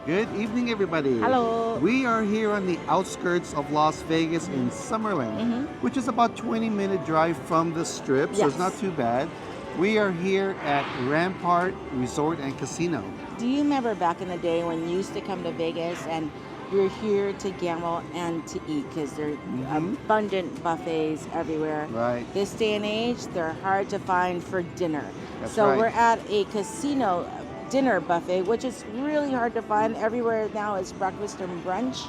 Good evening, everybody. Hello. We are here on the outskirts of Las Vegas in Summerlin, which is about 20-minute drive from the Strip, so it's Yes. not too bad. We are here at Rampart Resort and Casino. Do you remember back in the day when you used to come to Vegas and you're here to gamble and to eat because there are abundant buffets everywhere? Right. This day and age, they're hard to find for dinner. That's so right. we're at a casino dinner buffet, which is really hard to find. Everywhere now is breakfast and brunch.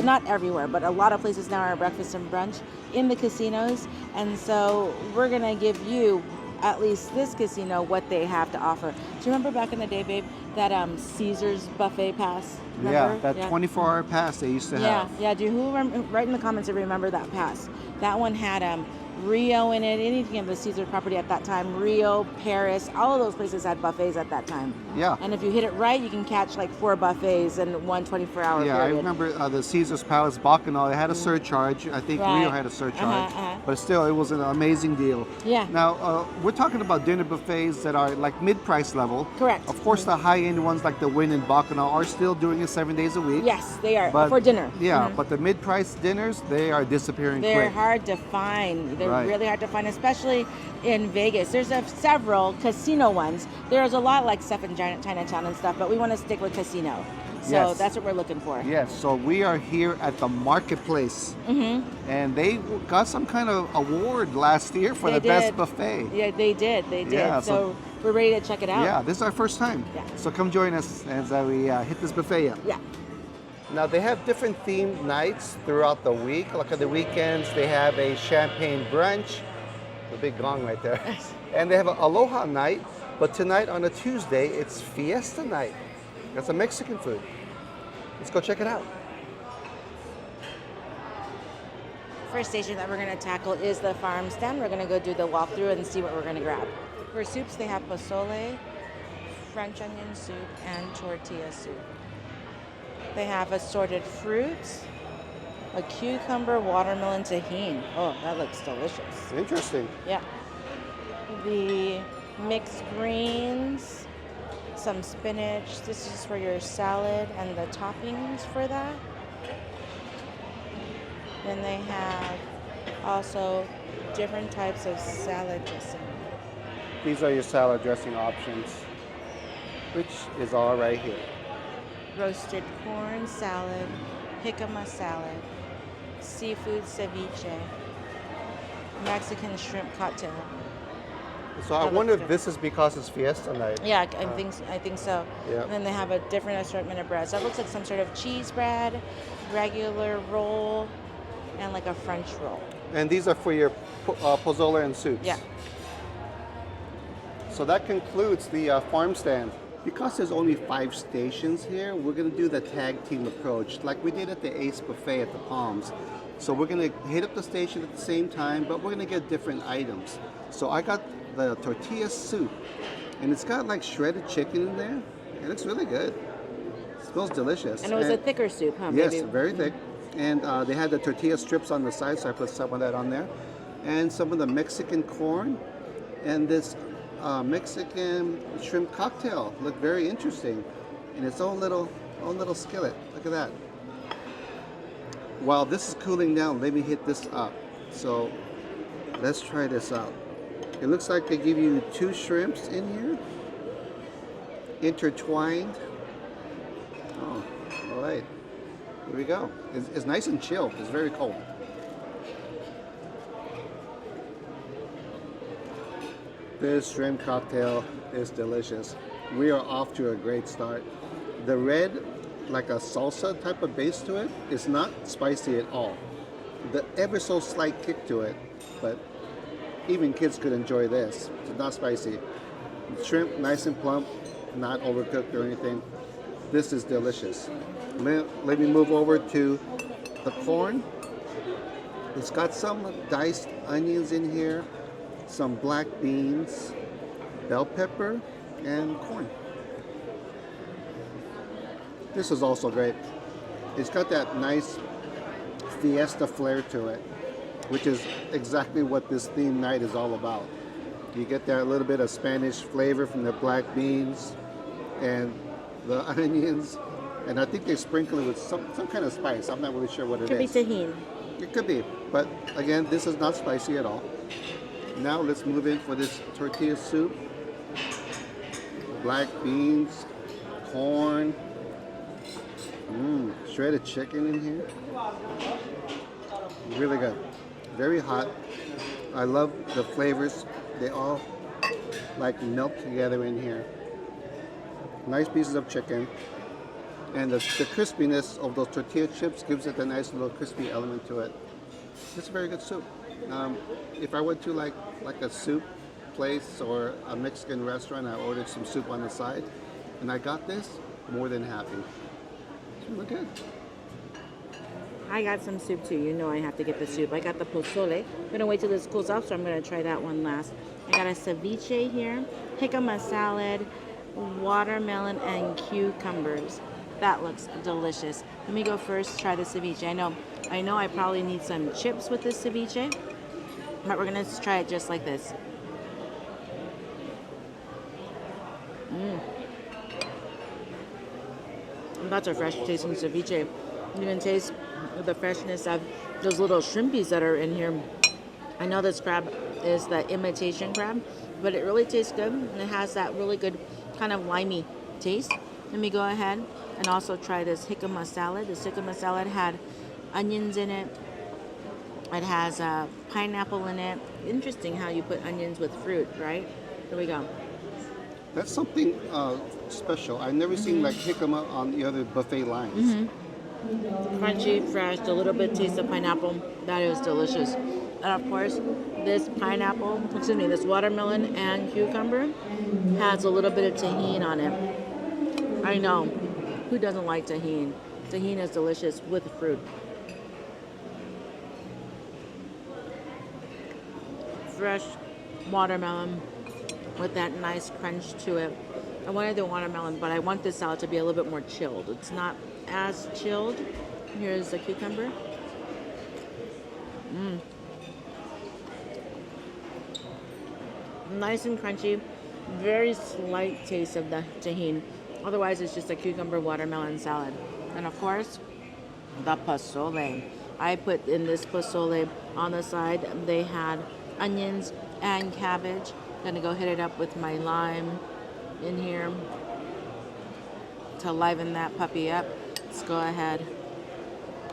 Not everywhere, but a lot of places now are breakfast and brunch in the casinos. And so we're going to give you, at least this casino, what they have to offer. Do you remember back in the day, babe, that Caesar's buffet pass? Remember? Yeah, that 24-hour pass they used to have. Yeah. Do who write in the comments if you remember that pass? That one had Rio in it, anything of the Caesar property at that time. Rio, Paris, all of those places had buffets at that time. Yeah. And if you hit it right, you can catch like 4 buffets in one 24-hour Yeah, period. I remember the Caesar's Palace Bacchanal. It had a surcharge. I think Right. Rio had a surcharge. But still, it was an amazing deal. Yeah. Now, we're talking about dinner buffets that are like mid-price level. Correct. Of course, the high-end ones like the Wynn and Bacchanal are still doing it 7 days a week. Yes, they are, But, for dinner. Yeah, but the mid-price dinners, they are disappearing They're quick. hard to find. They're Right. really hard to find, especially in Vegas. There's several casino ones. There's a lot like stuff in Chinatown and stuff, but we want to stick with casino. So Yes. that's what we're looking for. Yes, so we are here at the marketplace, and they got some kind of award last year for They the best did. buffet. Yeah, they did. Yeah, so we're ready to check it out. Yeah, this is our first time. Yeah. So come join us as we hit this buffet up. Yeah. Now they have different themed nights throughout the week. Like on the weekends, they have a champagne brunch, the big gong right there, and they have an Aloha night. But tonight on a Tuesday, it's Fiesta Night. That's a Mexican food. Let's go check it out. First station that we're going to tackle is the farm stand. We're going to go do the walkthrough and see what we're going to grab. For soups, they have pozole, French onion soup, and tortilla soup. They have assorted fruits, a cucumber, watermelon, tahini. Oh, that looks delicious. Interesting. Yeah. The mixed greens, some spinach. This is for your salad and the toppings for that. Then they have also different types of salad dressing. These are your salad dressing options, which is all right here. Roasted corn salad, jicama salad, seafood ceviche, Mexican shrimp cocktail. So I That wonder looks if good. this is because it's Fiesta Night. Yeah, I think so. Yeah. And then they have a different assortment of breads. That looks like some sort of cheese bread, regular roll, and like a French roll. And these are for your pozole and soups. Yeah. So that concludes the farm stand. Because there's only 5 stations here, we're going to do the tag team approach like we did at the Ace Buffet at the Palms. So we're going to hit up the station at the same time, but we're going to get different items. So I got the tortilla soup, and it's got like shredded chicken in there. It looks really good. It smells delicious. And it was a thicker soup, huh? Yes, baby? very thick. And they had the tortilla strips on the side, so I put some of that on there. And some of the Mexican corn, and this Mexican shrimp cocktail. Looked very interesting. In its own little skillet. Look at that. While this is cooling down, let me hit this up. So let's try this out. It looks like they give you 2 shrimps in here, intertwined. Oh, all right. Here we go. It's nice and chilled. It's very cold. This shrimp cocktail is delicious. We are off to a great start. The red, like a salsa type of base to it, is not spicy at all. The ever so slight kick to it, but even kids could enjoy this. It's not spicy. Shrimp, nice and plump, not overcooked or anything. This is delicious. Let me move over to the corn. It's got some diced onions in here, some black beans, bell pepper, and corn. This is also great. It's got that nice fiesta flair to it, which is exactly what this theme night is all about. You get that little bit of Spanish flavor from the black beans and the onions, And I think they sprinkle it with some kind of spice. I'm not really sure what it Could be is. tahini. It could be, but again, this is not spicy at all. Now let's move in for this tortilla soup. Black beans, corn, shredded chicken in here. Really good. Very hot. I love the flavors. They all like melt together in here. Nice pieces of chicken. And the crispiness of those tortilla chips gives it a nice little crispy element to it. It's a very good soup. If I went to like a soup place or a Mexican restaurant, I ordered some soup on the side, and I got this, more than happy. It's really good. I got some soup too. You know I have to get the soup. I got the pozole. I'm going to wait till this cools off, so I'm going to try that one last. I got a ceviche here, jicama salad, watermelon, and cucumbers. That looks delicious. Let me go first, try the ceviche. I know I probably need some chips with this ceviche, but we're going to try it just like this. That's a fresh tasting ceviche. You can taste the freshness of those little shrimpies that are in here. I know this crab is the imitation crab, but it really tastes good, and it has that really good kind of limey taste. Let me go ahead and also try this jicama salad. The jicama salad had onions in it. It has pineapple in it. Interesting how you put onions with fruit, right? Here we go. That's something special. I've never seen like jicama on the other buffet lines. Crunchy, fresh, a little bit taste of pineapple. That is delicious. And of course, this this watermelon and cucumber has a little bit of tahini on it. I know. Who doesn't like tahini? Tahini is delicious with fruit. Fresh watermelon with that nice crunch to it. I wanted the watermelon, but I want this salad to be a little bit more chilled. It's not as chilled. Here's the cucumber. Nice and crunchy. Very slight taste of the tahini. Otherwise, it's just a cucumber watermelon salad. And of course, the pozole. I put in this pozole on the side. They had onions and cabbage. Gonna go hit it up with my lime in here to liven that puppy up. Let's go ahead,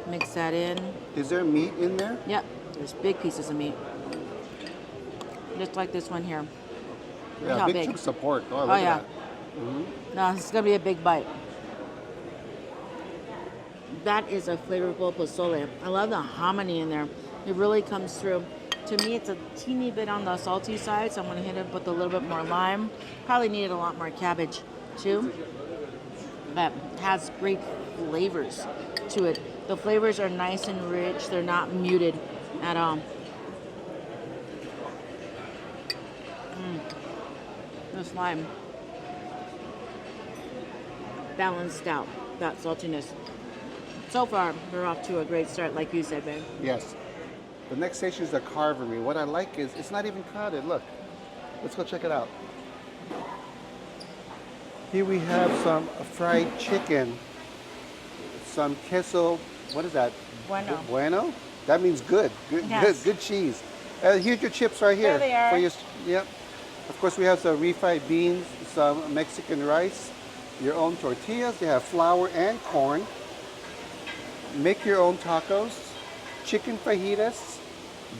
mix that in. Is there meat in there? Yep, there's big pieces of meat. Just like this one here. Look Yeah, how big chunks of pork. Oh, look at that. No, it's gonna be a big bite. That is a flavorful pozole. I love the hominy in there. It really comes through. To me, it's a teeny bit on the salty side, so I'm gonna hit it with a little bit more lime. Probably needed a lot more cabbage too. But it has great flavors to it. The flavors are nice and rich. They're not muted at all. This lime balanced out that saltiness. So far, we're off to a great start, like you said, babe. Yes. The next station is the Carvery. What I like is it's not even crowded. Look, let's go check it out. Here we have some fried chicken, some queso. What is that? Bueno. Bueno? That means good. Yes. Good cheese. Here's your chips right here. There they are. For your, yep. Of course, we have some refried beans, some Mexican rice, your own tortillas. They have flour and corn. Make your own tacos, chicken fajitas,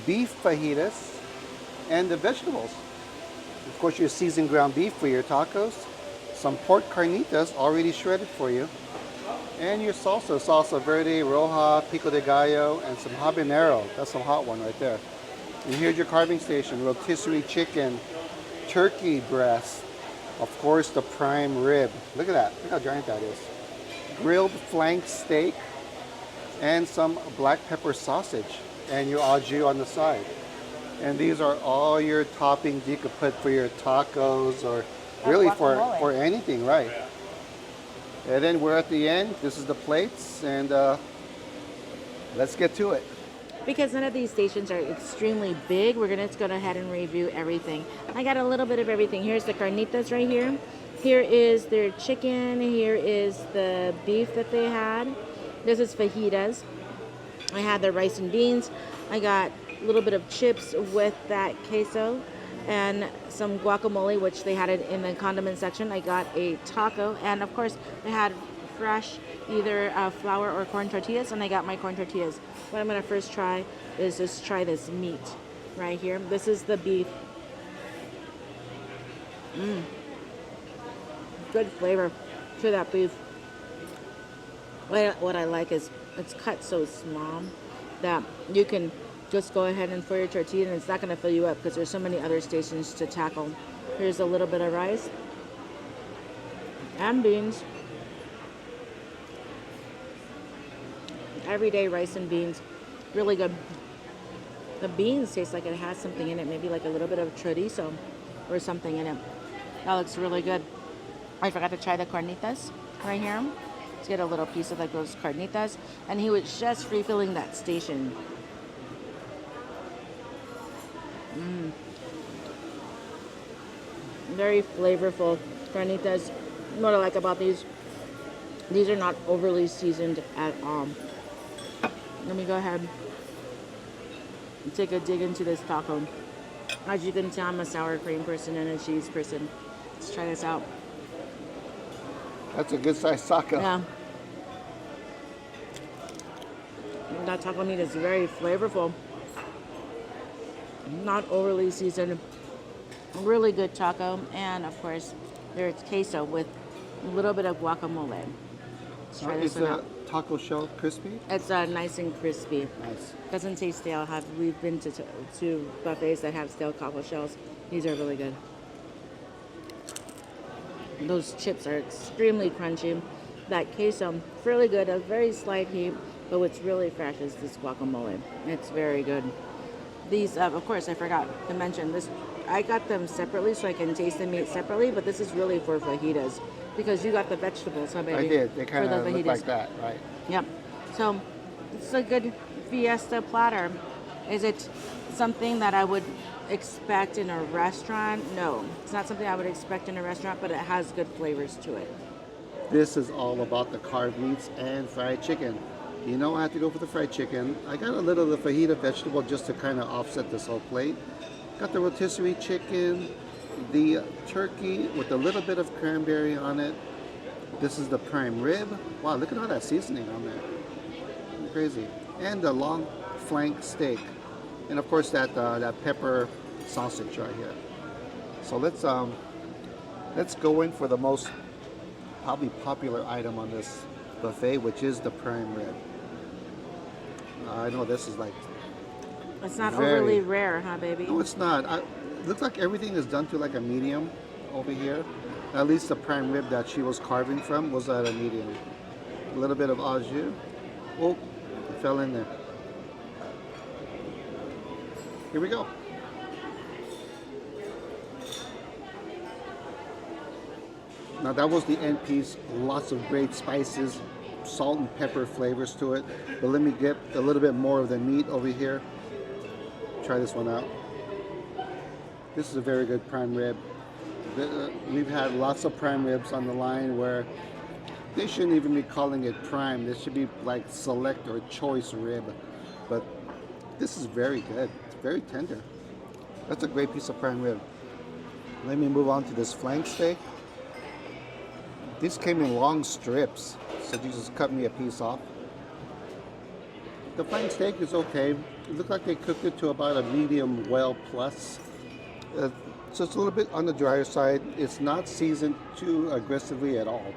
beef fajitas, and the vegetables. Of course, your seasoned ground beef for your tacos, some pork carnitas already shredded for you, and your salsa verde, roja, pico de gallo, and some habanero. That's some hot one right there. And here's your carving station: rotisserie chicken, turkey breast, of course the prime rib. Look at that. Look how giant that is. Grilled flank steak, and some black pepper sausage, and your au jus on the side. And these are all your toppings you could put for your tacos or really for anything, right? And then we're at the end. This is the plates, and let's get to it. Because none of these stations are extremely big, we're gonna go ahead and review everything. I got a little bit of everything. Here's the carnitas right here. Here is their chicken. Here is the beef that they had. This is fajitas. I had the rice and beans. I got a little bit of chips with that queso and some guacamole, which they had it in the condiment section. I got a taco, and of course I had fresh either flour or corn tortillas, and I got my corn tortillas. What I'm gonna first try is just try this meat right here. This is the beef. Good flavor to that beef. What I like is it's cut so small that you can just go ahead and throw your tortilla and it's not going to fill you up because there's so many other stations to tackle. Here's a little bit of rice and beans. Everyday rice and beans. Really good. The beans taste like it has something in it, maybe like a little bit of chorizo or something in it. That looks really good. I forgot to try the carnitas right here. Let's get a little piece of like those carnitas. And he was just refilling that station. Very flavorful carnitas. What I like about these are not overly seasoned at all. Let me go ahead and take a dig into this taco. As you can tell, I'm a sour cream person and a cheese person. Let's try this out. That's a good sized taco. Yeah. That taco meat is very flavorful. Not overly seasoned. Really good taco. And of course, there's queso with a little bit of guacamole. Let's try this one out. Is the taco shell crispy? It's nice and crispy. Nice. Doesn't taste stale. We've been to buffets that have stale taco shells. These are really good. Those chips are extremely crunchy. That queso, fairly good, a very slight heat, but what's really fresh is this guacamole. It's very good. These, of course, I forgot to mention this. I got them separately so I can taste the meat separately, but this is really for fajitas because you got the vegetables, huh, baby? I did. They kind of look like that, right? Yep. So it's a good fiesta platter. Is it something that I would expect in a restaurant? No, it's not something I would expect in a restaurant, but it has good flavors to it. This is all about the carved meats and fried chicken. You know, I had to go for the fried chicken. I got a little of the fajita vegetable just to kind of offset this whole plate. Got the rotisserie chicken, the turkey with a little bit of cranberry on it. This is the prime rib. Wow, look at all that seasoning on there. Crazy. And the long flank steak. And of course that pepper sausage right here. So let's go in for the most probably popular item on this buffet, which is the prime rib. I know this is like it's not overly rare, huh, baby? No, it's not. It looks like everything is done to like a medium over here. At least the prime rib that she was carving from was at a medium. A little bit of au jus. Oh, it fell in there. Here we go. Now that was the end piece. Lots of great spices, salt and pepper flavors to it. But let me get a little bit more of the meat over here. Try this one out. This is a very good prime rib. We've had lots of prime ribs on the line where they shouldn't even be calling it prime. This should be like select or choice rib. But this is very good. It's very tender. That's a great piece of prime rib. Let me move on to this flank steak. These came in long strips, so you just cut me a piece off. The flank steak is okay. It looked like they cooked it to about a medium well plus. So it's a little bit on the drier side. It's not seasoned too aggressively at all.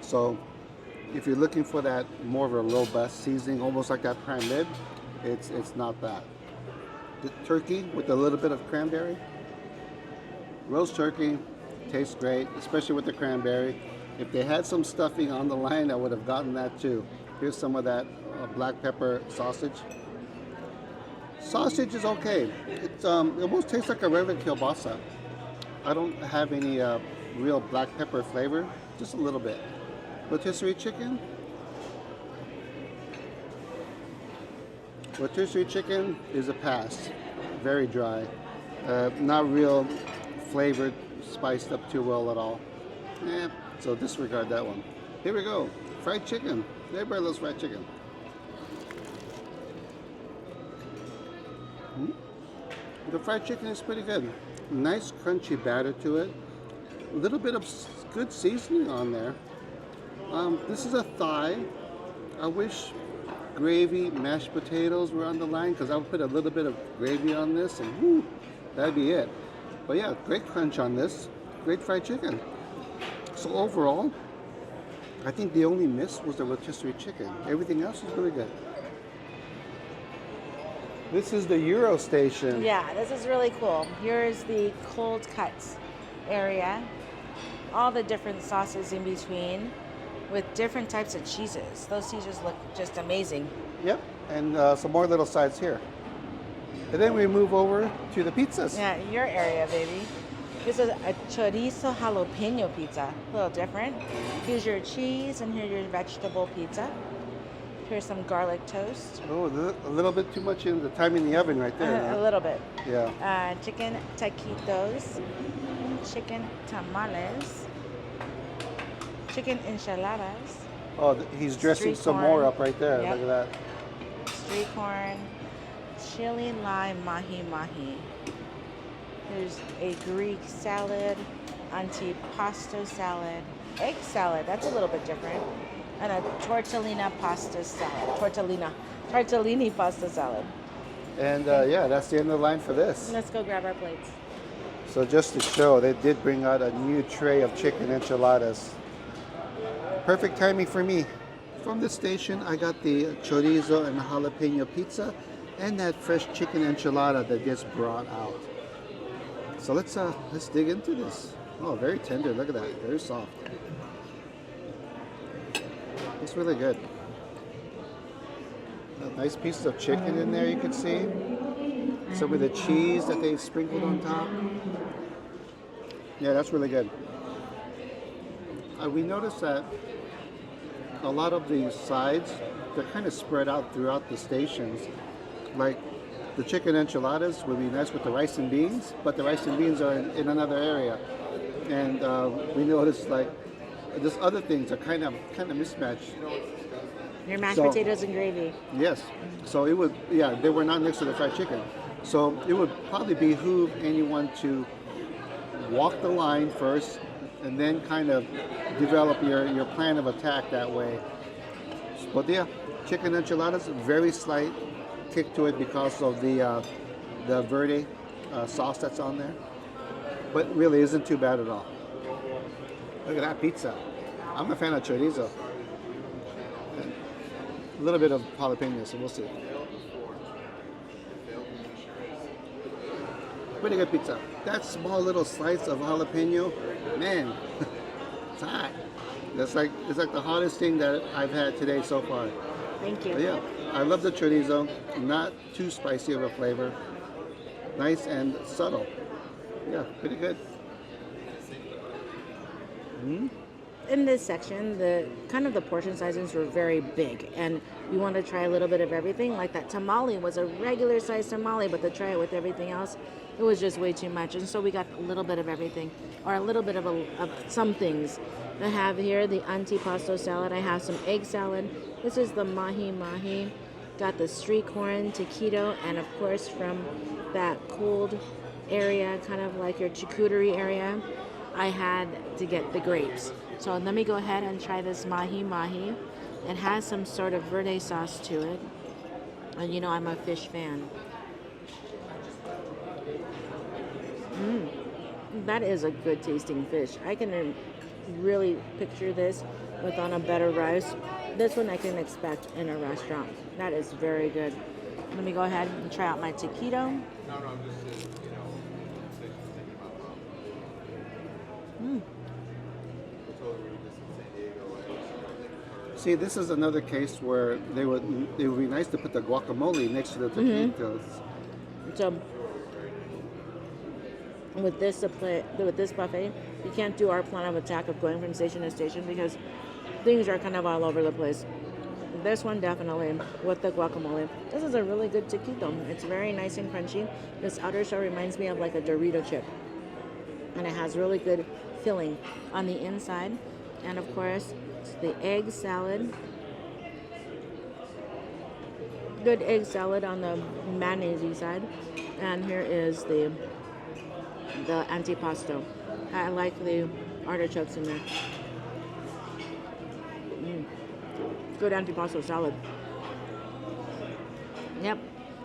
So if you're looking for that more of a robust seasoning, almost like that prime rib, it's not that. The turkey with a little bit of cranberry. Roast turkey tastes great, especially with the cranberry. If they had some stuffing on the line, I would have gotten that too. Here's some of that black pepper sausage. Sausage is okay. It almost tastes like a regular kielbasa. I don't have any real black pepper flavor, just a little bit. Rotisserie chicken. Rotisserie chicken is a pass. Very dry. Not real flavored, spiced up too well at all. So disregard that one. Here we go. Fried chicken. Everybody loves fried chicken. The fried chicken is pretty good. Nice crunchy batter to it. A little bit of good seasoning on there. This is a thigh. I wish gravy, mashed potatoes were on the line because I would put a little bit of gravy on this and whoo, that'd be it. But yeah, great crunch on this. Great fried chicken. So overall, I think the only miss was the rotisserie chicken. Everything else is really good. This is the Euro station. Yeah, this is really cool. Here's the cold cuts area. All the different sauces in between with different types of cheeses. Those cheeses look just amazing. Yep, and some more little sides here. And then we move over to the pizzas. Yeah, your area, baby. This is a chorizo jalapeno pizza. A little different. Here's your cheese and here's your vegetable pizza. Here's some garlic toast. Oh, a little bit too much in the time in the oven right there. A little bit. Yeah. Chicken taquitos, chicken tamales, chicken enchiladas. Oh, he's dressing some more up right there. Yep. Look at that. Street corn, chili lime mahi mahi. There's a Greek salad, antipasto salad, egg salad. That's a little bit different. And a tortellini pasta salad. Tortellini pasta salad. And yeah, that's the end of the line for this. Let's go grab our plates. So just to show, they did bring out a new tray of chicken enchiladas. Perfect timing for me. From the station, I got the chorizo and jalapeno pizza and that fresh chicken enchilada that gets brought out. So let's dig into this. Oh, very tender. Look at that. Very soft. It's really good. A nice piece of chicken in there, you can see. Some of the cheese that they sprinkled on top. Yeah, that's really good. We noticed that a lot of these sides, they're kind of spread out throughout the stations. Like the chicken enchiladas would be nice with the rice and beans, but the rice and beans are in another area. And we noticed like these other things are kind of mismatched. Your mashed potatoes and gravy. Yes. So it would, yeah, they were not next to the fried chicken. So it would probably behoove anyone to walk the line first and then kind of develop your plan of attack that way. But yeah, chicken enchiladas, very slight kick to it because of the Blvd sauce that's on there. But really isn't too bad at all. Look at that pizza. I'm a fan of chorizo. And a little bit of jalapeno, so we'll see. Pretty good pizza. That small little slice of jalapeno, man, it's hot. It's like the hottest thing that I've had today so far. Thank you. But yeah, I love the chorizo. Not too spicy of a flavor. Nice and subtle. Yeah, pretty good. In this section, the portion sizings were very big, and we want to try a little bit of everything. Like that tamale was a regular size tamale, but to try it with everything else, it was just way too much. And so we got a little bit of everything, or a little bit of some things. I have here the antipasto salad. I have some egg salad. This is the mahi mahi. Got the street corn, taquito, and of course from that cold area, kind of like your charcuterie area, I had to get the grapes. So let me go ahead and try this mahi mahi. It has some sort of verde sauce to it. And you know I'm a fish fan. That is a good tasting fish. I can really picture this with on a better rice. This one I can expect in a restaurant. That is very good. Let me go ahead and try out my taquito. See, this is another case where it would be nice to put the guacamole next to the taquitos. So with this buffet, you can't do our plan of attack of going from station to station because things are kind of all over the place. This one definitely with the guacamole. This is a really good taquito. It's very nice and crunchy. This outer shell reminds me of like a Dorito chip. And it has really good filling on the inside. And of course, the egg salad. Good egg salad on the mayonnaise side. And here is the antipasto. I like the artichokes in there. Good antipasto salad. Yep.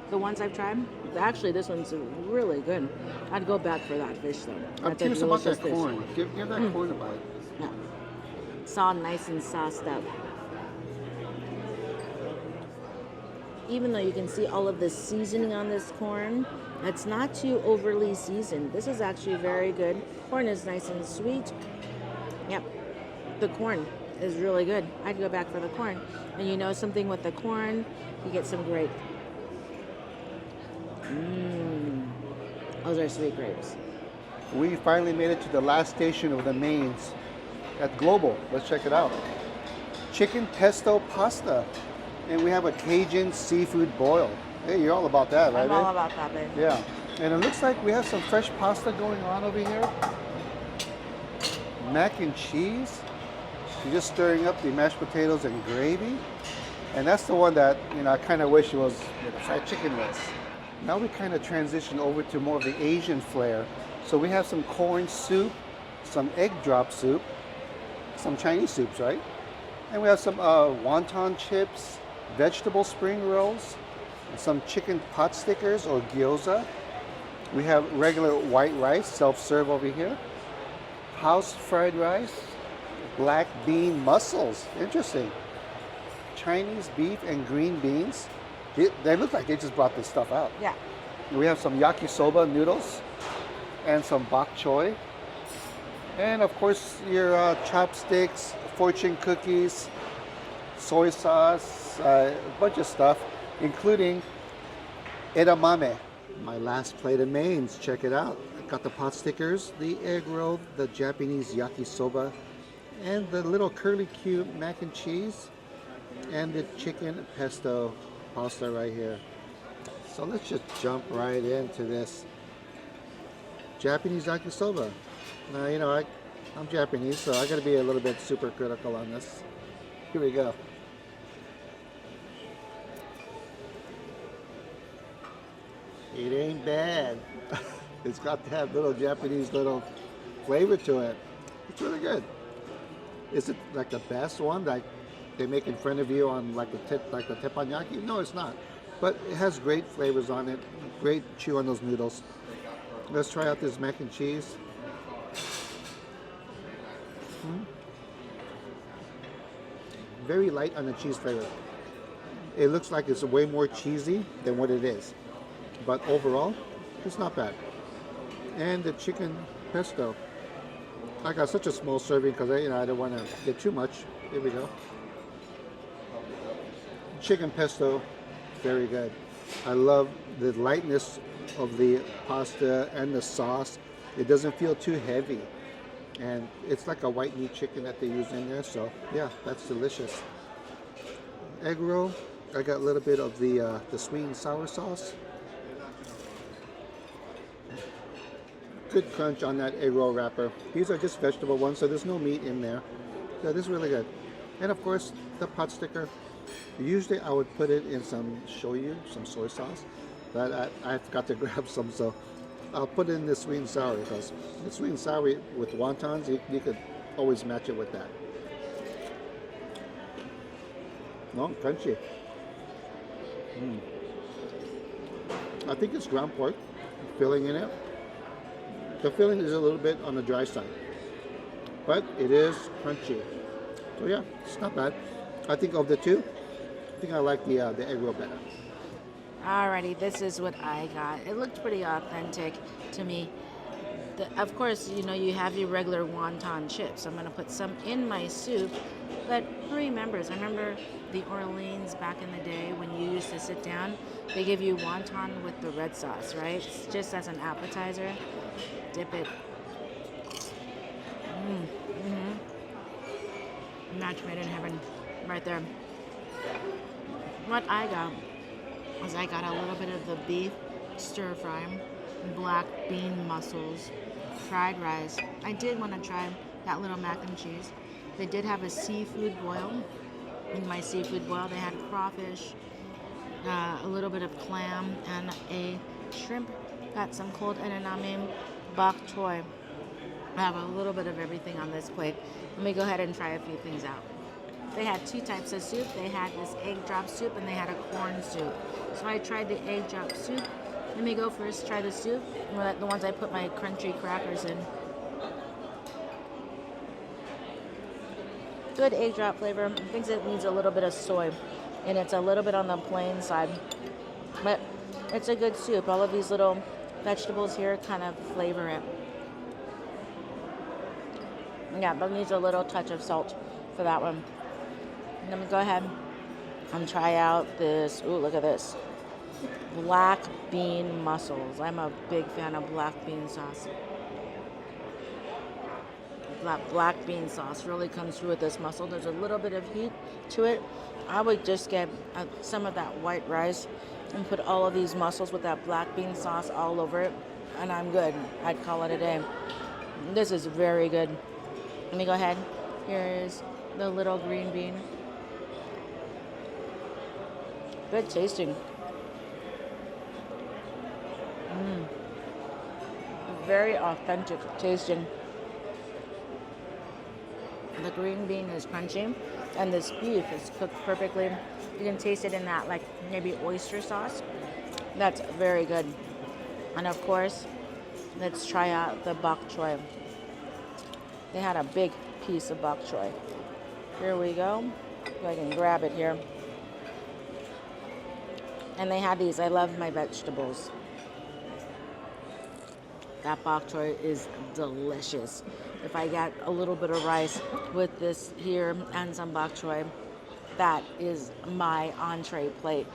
The ones I've tried, actually this one's really good. I'd go back for that fish though. I'm curious about that corn. Give that corn a bite. Yeah. It's all nice and sauced up. Even though you can see all of the seasoning on this corn, it's not too overly seasoned. This is actually very good. Corn is nice and sweet. Yep. The corn is really good. I'd go back for the corn. And you know something with the corn, you get some grape. Those are sweet grapes. We finally made it to the last station of the mains at Global. Let's check it out. Chicken pesto pasta. And we have a Cajun seafood boil. Hey, you're all about that, right? I'm all about that, babe. Yeah. And it looks like we have some fresh pasta going on over here. Mac and cheese. You're just stirring up the mashed potatoes and gravy. And that's the one that, I kind of wish it was fried chicken with. Now we kind of transition over to more of the Asian flair. So we have some corn soup, some egg drop soup, some Chinese soups, right? And we have some wonton chips, vegetable spring rolls, some chicken pot stickers or gyoza. We have regular white rice, self-serve over here. House fried rice, black bean mussels, interesting. Chinese beef and green beans. They look like they just brought this stuff out. Yeah. We have some yakisoba noodles and some bok choy. And of course your chopsticks, fortune cookies, soy sauce, a bunch of stuff, including edamame. My last plate of mains, check it out. I got the pot stickers, the egg roll, the Japanese yakisoba, and the little curly Q mac and cheese, and the chicken pesto pasta right here. So let's just jump right into this Japanese yakisoba. Now, I'm Japanese, so I gotta be a little bit super critical on this. Here we go. It ain't bad. It's got to have little Japanese little flavor to it. It's really good. Is it like the best one that they make in front of you on like the teppanyaki? No, it's not. But it has great flavors on it. Great chew on those noodles. Let's try out this mac and cheese. Very light on the cheese flavor. It looks like it's way more cheesy than what it is. But overall, it's not bad. And the chicken pesto. I got such a small serving because I don't want to get too much. Here we go. Chicken pesto, very good. I love the lightness of the pasta and the sauce. It doesn't feel too heavy. And it's like a white meat chicken that they use in there. So yeah, that's delicious. Egg roll. I got a little bit of the sweet and sour sauce. Good crunch on that egg roll wrapper. These are just vegetable ones, so there's no meat in there. So this is really good. And of course, the pot sticker. Usually I would put it in some shoyu, some soy sauce, but I forgot to grab some, so I'll put it in the sweet and sour because the sweet and sour with wontons, you could always match it with that. No, crunchy. I think it's ground pork filling in it. The filling is a little bit on the dry side, but it is crunchy. So yeah, it's not bad. I think of the two, I think I like the egg roll better. Alrighty, this is what I got. It looked pretty authentic to me. Of course, you have your regular wonton chips. I'm going to put some in my soup. But who remembers? I remember the Orleans back in the day when you used to sit down. They give you wonton with the red sauce, right? Just as an appetizer. Dip it. Match made in heaven. Right there. What I got is I got a little bit of the beef stir fry, black bean mussels, fried rice. I did want to try that little mac and cheese. They did have a seafood boil. In my seafood boil, they had crawfish, a little bit of clam, and a shrimp. Got some cold edamame bok choy. I have a little bit of everything on this plate. Let me go ahead and try a few things out. They had two types of soup. They had this egg drop soup and they had a corn soup. So I tried the egg drop soup. Let me go first try the soup. The ones I put my crunchy crackers in. Good egg drop flavor. I think it needs a little bit of soy. And it's a little bit on the plain side. But it's a good soup. All of these little vegetables here kind of flavor it. Yeah, but it needs a little touch of salt for that one. Let me go ahead and try out this. Ooh, look at this. Black bean mussels. I'm a big fan of black bean sauce. Black bean sauce really comes through with this mussel. There's a little bit of heat to it. I would just get some of that white rice and put all of these mussels with that black bean sauce all over it, and I'm good. I'd call it a day. This is very good. Let me go ahead. Here's the little green bean. Good tasting. Very authentic tasting. The green bean is crunchy, and this beef is cooked perfectly. You can taste it in that, like, maybe oyster sauce. That's very good. And of course, let's try out the bok choy. They had a big piece of bok choy. Here we go. If I can grab it here. And they had these. I love my vegetables. That bok choy is delicious. If I get a little bit of rice with this here and some bok choy, that is my entree plate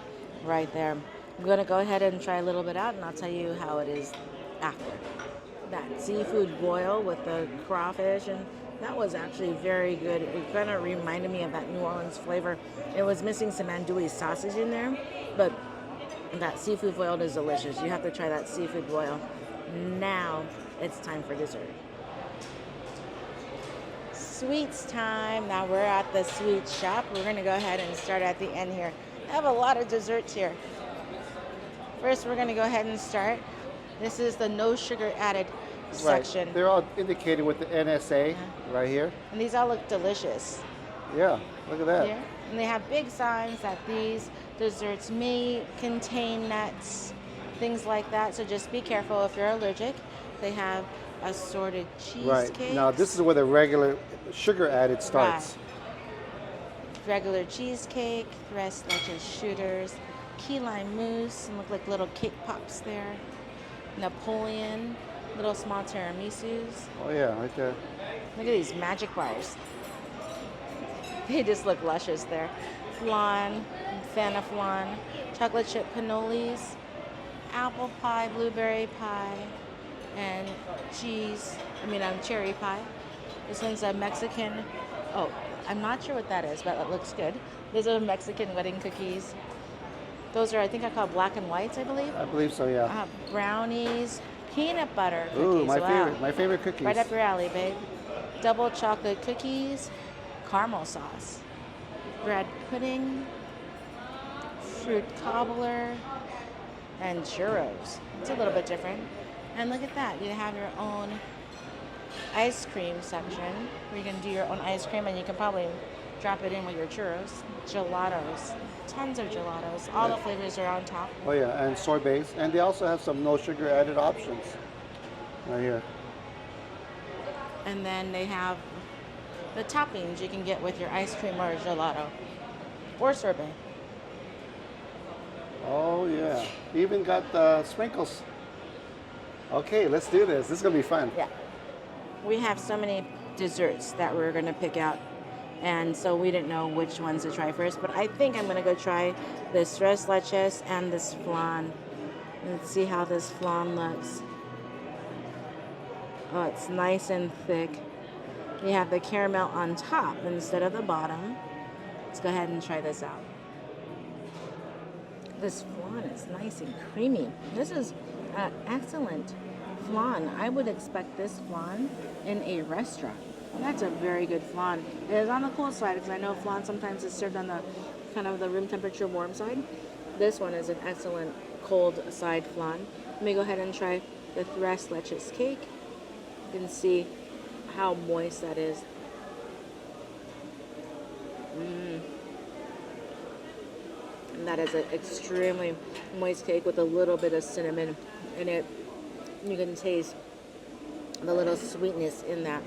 right there. I'm going to go ahead and try a little bit out, and I'll tell you how it is after. That seafood boil with the crawfish, and that was actually very good. It kind of reminded me of that New Orleans flavor. It was missing some andouille sausage in there, but that seafood boil is delicious. You have to try that seafood boil. Now it's time for dessert. Sweets time. Now we're at the sweet shop. We're going to go ahead and start at the end here. I have a lot of desserts here. First, we're going to go ahead and start. This is the no sugar added section. Right. They're all indicated with the NSA right here. And these all look delicious. Yeah, look at that. Here. And they have big signs that these desserts may contain nuts, things like that. So just be careful if you're allergic. They have assorted cheesecakes. Right. Now this is where the regular sugar added starts. Right. Regular cheesecake, tres leches shooters, key lime mousse, and look like little cake pops there. Napoleon, little small tiramisus. Oh yeah, right there. Look at these magic bars. They just look luscious there. Flan, fan of flan, chocolate chip cannolis, apple pie, blueberry pie, and cherry pie. This one's a Mexican. Oh, I'm not sure what that is, but it looks good. Those are Mexican wedding cookies. Those are, I think I call black and whites, I believe. I believe so, yeah. Brownies, peanut butter cookies. Ooh, my favorite cookies. Right up your alley, babe. Double chocolate cookies, caramel sauce, bread pudding, fruit cobbler, and churros. It's a little bit different. And look at that. You have your own ice cream section where you can do your own ice cream, and you can probably drop it in with your churros. Gelatos. Tons of gelatos. All the flavors are on top. Oh yeah, and sorbets. And they also have some no sugar added options right here. And then they have the toppings you can get with your ice cream or gelato or sorbet. Oh yeah, even got the sprinkles. Okay, let's do this. This is gonna be fun. Yeah. We have so many desserts that we're gonna pick out, and so we didn't know which ones to try first, but I think I'm gonna go try this tres leches and this flan. Let's see how this flan looks. Oh, it's nice and thick. We have the caramel on top instead of the bottom. Let's go ahead and try this out. This flan is nice and creamy. This is excellent flan. I would expect this flan in a restaurant. That's a very good flan. It is on the cold side because I know flan sometimes is served on the kind of the room temperature warm side. This one is an excellent cold side flan. Let me go ahead and try the tres leches cake. You can see how moist that is. And that is an extremely moist cake with a little bit of cinnamon in it. You can taste the little sweetness in that.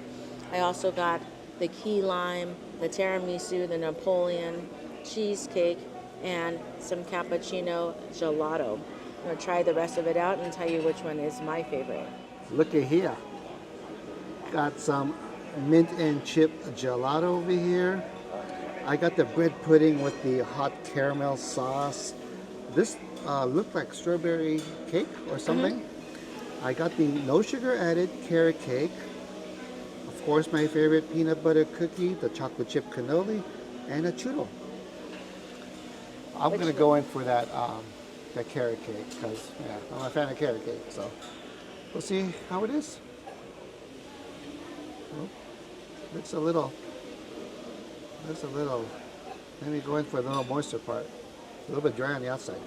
I also got the key lime, the tiramisu, the Napoleon cheesecake, and some cappuccino gelato. I'm going to try the rest of it out and tell you which one is my favorite. Look at here. Got some mint and chip gelato over here. I got the bread pudding with the hot caramel sauce. This looked like strawberry cake or something. I got the no sugar added carrot cake. Of course, my favorite peanut butter cookie, the chocolate chip cannoli, and a churro. I'm going to go in for that carrot cake because I'm a fan of carrot cake. So we'll see how it is. Oh, looks a little. Let me go in for the little moisture part. A little bit dry on the outside.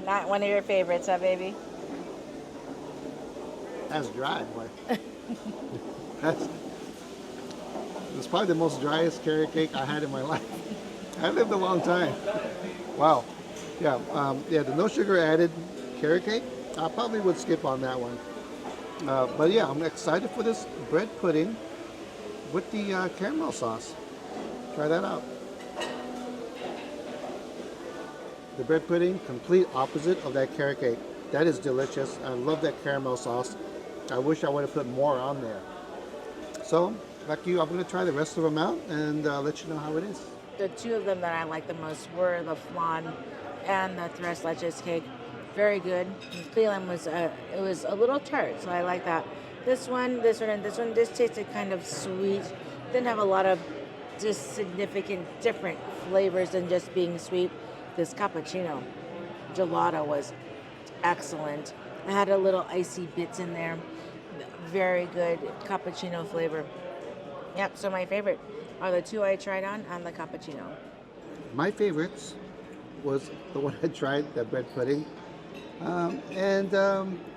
Not one of your favorites, huh, baby? That's dry, boy. It's probably the most driest carrot cake I had in my life. I lived a long time. Wow. Yeah, the no sugar added carrot cake. I probably would skip on that one. But yeah, I'm excited for this bread pudding with the caramel sauce. Try that out. The bread pudding, complete opposite of that carrot cake. That is delicious. I love that caramel sauce. I wish I would have put more on there. So, like you, I'm going to try the rest of them out and let you know how it is. The two of them that I liked the most were the flan and the tres leches cake. Very good. The feeling was it was a little tart, so I like that. This one, this tasted kind of sweet. Didn't have a lot of just significant different flavors than just being sweet. This cappuccino gelato was excellent. I had a little icy bits in there. Very good cappuccino flavor. Yep, so my favorite are the two I tried on and the cappuccino. My favorites was the one I tried, the bread pudding. The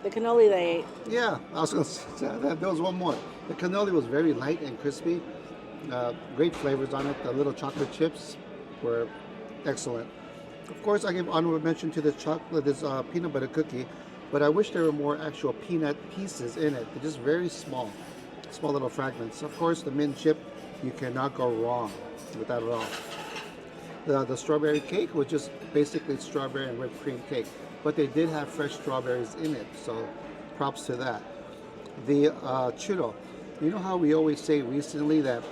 cannoli they ate. Yeah, I was going to say that. There was one more. The cannoli was very light and crispy. Great flavors on it. The little chocolate chips were excellent. Of course, I give honorable mention to this peanut butter cookie, but I wish there were more actual peanut pieces in it. They're just very small little fragments. Of course, the mint chip, you cannot go wrong with that at all. The strawberry cake was just basically strawberry and whipped cream cake, but they did have fresh strawberries in it, so props to that. The churro, you know how we always say recently that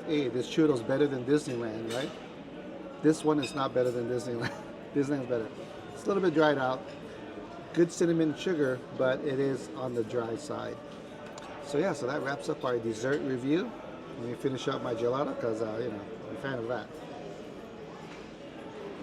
hey, this churro's better than Disneyland, right? This one is not better than Disneyland. Disneyland's better. It's a little bit dried out. Good cinnamon sugar, but it is on the dry side. So yeah, so that wraps up our dessert review. Let me finish up my gelato because I'm a fan of that.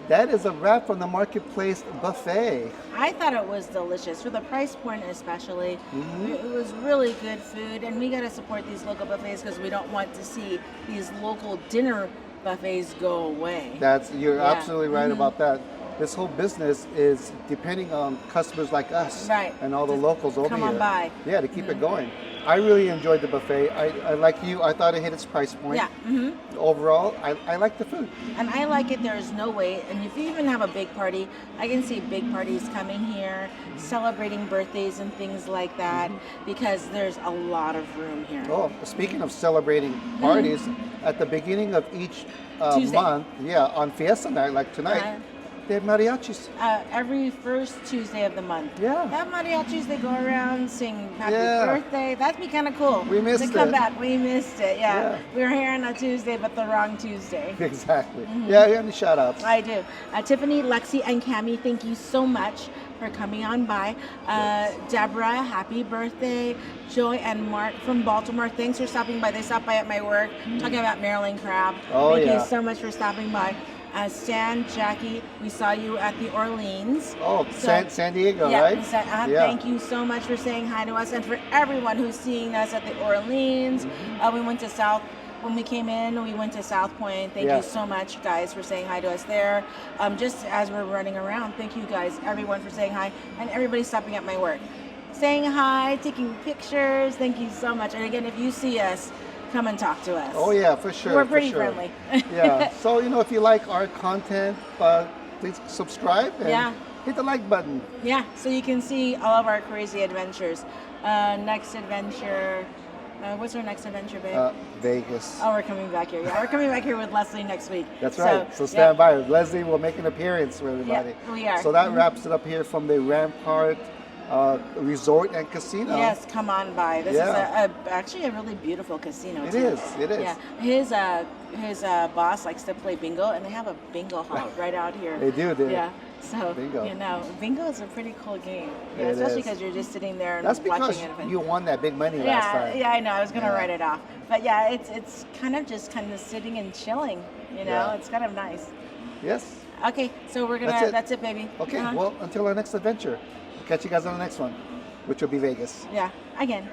That is a wrap from the Marketplace Buffet. I thought it was delicious for the price point, especially. It was really good food, and we got to support these local buffets because we don't want to see these local dinner buffets go away. You're absolutely right about that. This whole business is depending on customers like us, right, and all the locals over here. Come on by. Yeah, to keep it going. I really enjoyed the buffet. I like you. I thought it hit its price point. Yeah. Overall, I like the food. And I like it. There's no wait. And if you even have a big party, I can see big parties coming here, celebrating birthdays and things like that, because there's a lot of room here. Oh, speaking of celebrating parties, at the beginning of each month, on Fiesta Night, like tonight, they have mariachis. Every first Tuesday of the month. Yeah. They have mariachis. They go around, sing happy birthday. That'd be kind of cool. We missed it. To come back. We missed it. Yeah. We were here on a Tuesday, but the wrong Tuesday. Exactly. Yeah, you have any shout outs? I do. Tiffany, Lexi, and Cammie, thank you so much for coming on by. Deborah, happy birthday. Joy and Mark from Baltimore, thanks for stopping by. They stopped by at my work talking about Maryland crab. Thank you so much for stopping by. Stan, Jackie, we saw you at the Orleans. Oh, So- San Diego, Yeah, right? we said, Yeah. thank you so much for saying hi to us, and for everyone who's seeing us at the Orleans. We went to South. When we came in, we went to South Point. Thank Yeah. you so much, guys, for saying hi to us there. Just as we're running around, thank you guys, everyone, for saying hi, and everybody stopping at my work, saying hi, taking pictures. Thank you so much. And again, if you see us, come and talk to us. Oh yeah, for sure. We're for pretty sure. friendly. Yeah. So if you like our content, please subscribe and Yeah. hit the like button. Yeah, so you can see all of our crazy adventures. Next adventure. What's our next adventure, babe? Vegas. Oh, we're coming back here. Yeah, we're coming back here with Leslie next week. That's right. So stand by. Leslie will make an appearance with everybody. Yeah, we are. So that wraps it up here from the Rampart Resort and Casino. Yes, come on by. This Yeah. is actually a really beautiful casino. It too. is. It is. Yeah, his boss likes to play bingo, and they have a bingo hall right out here. They do. Yeah. So Bingo. bingo is a pretty cool game. Yeah, It especially is. because you're just sitting there and That's because watching it. you won that big money last time. Yeah, I know. I was gonna Yeah. write it off, but yeah, it's kind of sitting and chilling. Yeah. It's kind of nice. Yes. Okay, so we're gonna. That's it, baby. Okay. Uh-huh. Well, until our next adventure, we'll catch you guys on the next one, which will be Vegas. Yeah. Again.